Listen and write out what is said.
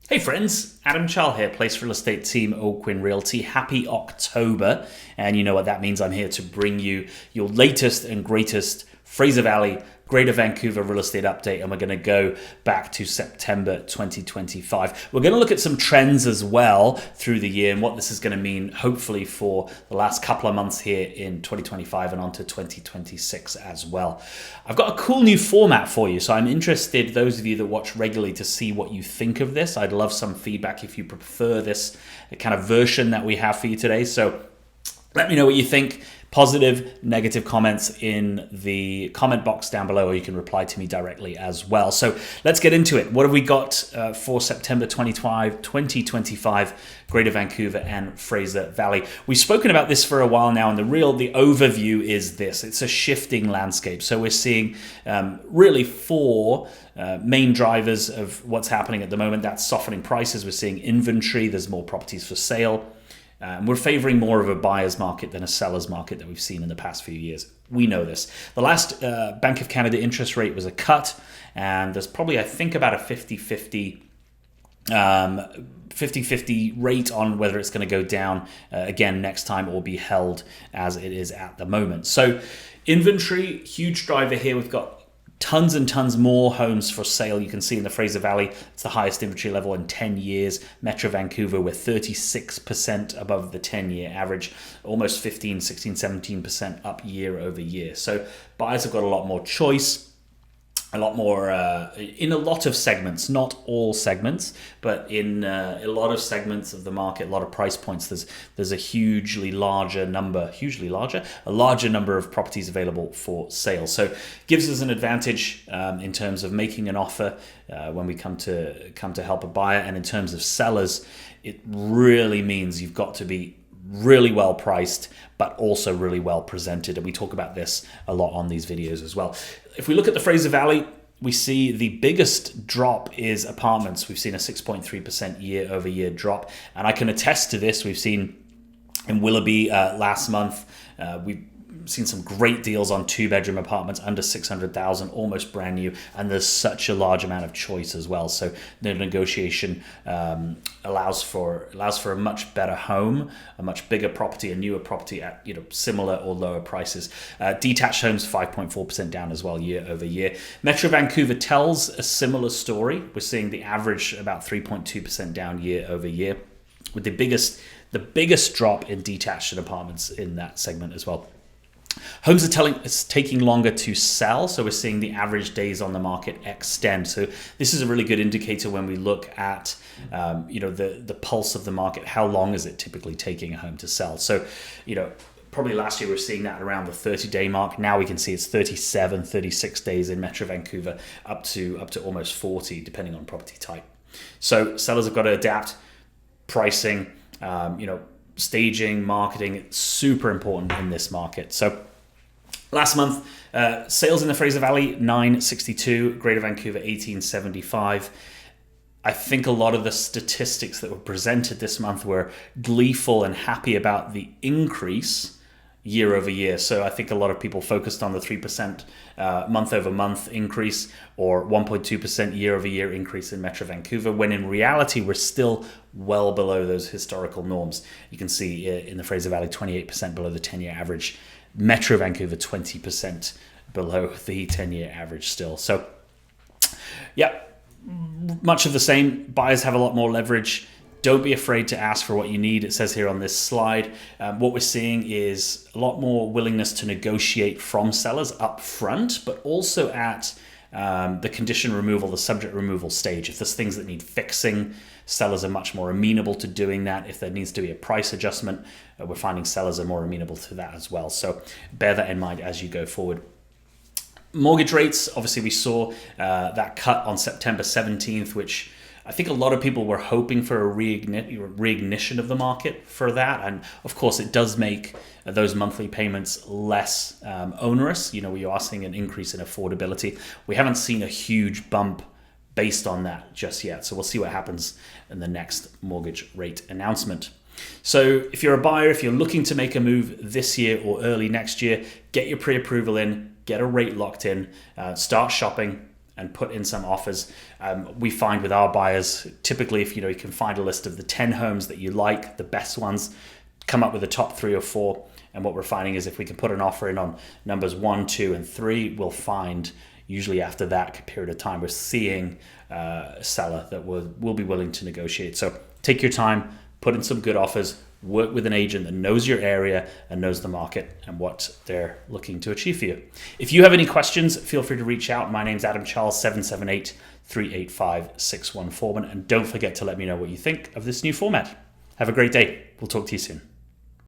Hey friends, Adam Charl here, Place Real Estate Team, Oakwyn Realty. Happy October. And you know what that means. I'm here to bring you your latest and greatest Fraser Valley, Greater Vancouver real estate update. And we're going to go back to September 2025. We're going to look at some trends as well through the year and what this is going to mean, hopefully, for the last couple of months here in 2025 and onto 2026 as well. I've got a cool new format for you. So I'm interested, those of you that watch regularly, to see what you think of this. I'd love some feedback if you prefer this kind of version that we have for you today. So let me know what you think. Positive, negative comments in the comment box down below, or you can reply to me directly as well. So let's get into it. What have we got for September 2025, Greater Vancouver and Fraser Valley? We've spoken about this for a while now, and the overview is this. It's a shifting landscape. So we're seeing really four main drivers of what's happening at the moment. That's softening prices. We're seeing inventory. There's more properties for sale. We're favoring more of a buyer's market than a seller's market that we've seen in the past few years. We know this. The last Bank of Canada interest rate was a cut, and there's probably, I think, about a 50-50 rate on whether it's going to go down again next time or be held as it is at the moment. So inventory, huge driver here. We've got tons and tons more homes for sale. You can see in the Fraser Valley, it's the highest inventory level in 10 years. Metro Vancouver, we're 36% above the 10-year average, almost 15, 16, 17% up year over year. So buyers have got a lot more choice, a lot more in a lot of segments, not all segments, but in a lot of segments of the market, a lot of price points. There's a a larger number of properties available for sale. So gives us an advantage in terms of making an offer when we come to help a buyer, and in terms of sellers, it really means you've got to be really well priced, but also really well presented. And we talk about this a lot on these videos as well. If we look at the Fraser Valley, we see the biggest drop is apartments. We've seen a 6.3% year over year drop. And I can attest to this. We've seen in Willoughby last month, we've seen some great deals on 2-bedroom apartments under 600,000, almost brand new, and there's such a large amount of choice as well. So the negotiation allows for a much better home, a much bigger property, a newer property at similar or lower prices. Detached homes 5.4% down as well year over year. Metro Vancouver tells a similar story. We're seeing the average about 3.2% down year over year, with the biggest drop in detached apartments in that segment as well. Homes it's taking longer to sell, so we're seeing the average days on the market extend. So this is a really good indicator when we look at the pulse of the market. How long is it typically taking a home to sell? So probably last year we were seeing that around the 30-day mark. Now we can see it's 37, 36 days in Metro Vancouver, up to almost 40, depending on property type. So sellers have got to adapt pricing, staging, marketing. It's super important in this market. So last month, sales in the Fraser Valley, 962, Greater Vancouver, 1875. I think a lot of the statistics that were presented this month were gleeful and happy about the increase year over year. So I think a lot of people focused on the 3% month over month increase, or 1.2% year over year increase in Metro Vancouver, when in reality we're still well below those historical norms. You can see in the Fraser Valley 28% below the 10-year average, Metro Vancouver 20% below the 10-year average still. So yeah, much of the same. Buyers have a lot more leverage. Don't be afraid to ask for what you need. It says here on this slide, what we're seeing is a lot more willingness to negotiate from sellers up front, but also at the condition removal, the subject removal stage. If there's things that need fixing, sellers are much more amenable to doing that. If there needs to be a price adjustment, we're finding sellers are more amenable to that as well. So bear that in mind as you go forward. Mortgage rates, obviously we saw that cut on September 17th, which I think a lot of people were hoping for a reignition of the market for that. And of course, it does make those monthly payments less onerous. We are seeing an increase in affordability. We haven't seen a huge bump based on that just yet. So we'll see what happens in the next mortgage rate announcement. So if you're a buyer, if you're looking to make a move this year or early next year, get your pre-approval in, get a rate locked in, start shopping. and put in some offers. We find with our buyers, typically if you can find a list of the 10 homes that you like, the best ones, come up with the top 3 or 4. And what we're finding is if we can put an offer in on numbers 1, 2, and 3, we'll find usually after that period of time, we're seeing a seller that will be willing to negotiate. So take your time, put in some good offers, work with an agent that knows your area and knows the market and what they're looking to achieve for you. If you have any questions, feel free to reach out. My name's Adam Charles, 778-385-6141. And don't forget to let me know what you think of this new format. Have a great day. We'll talk to you soon.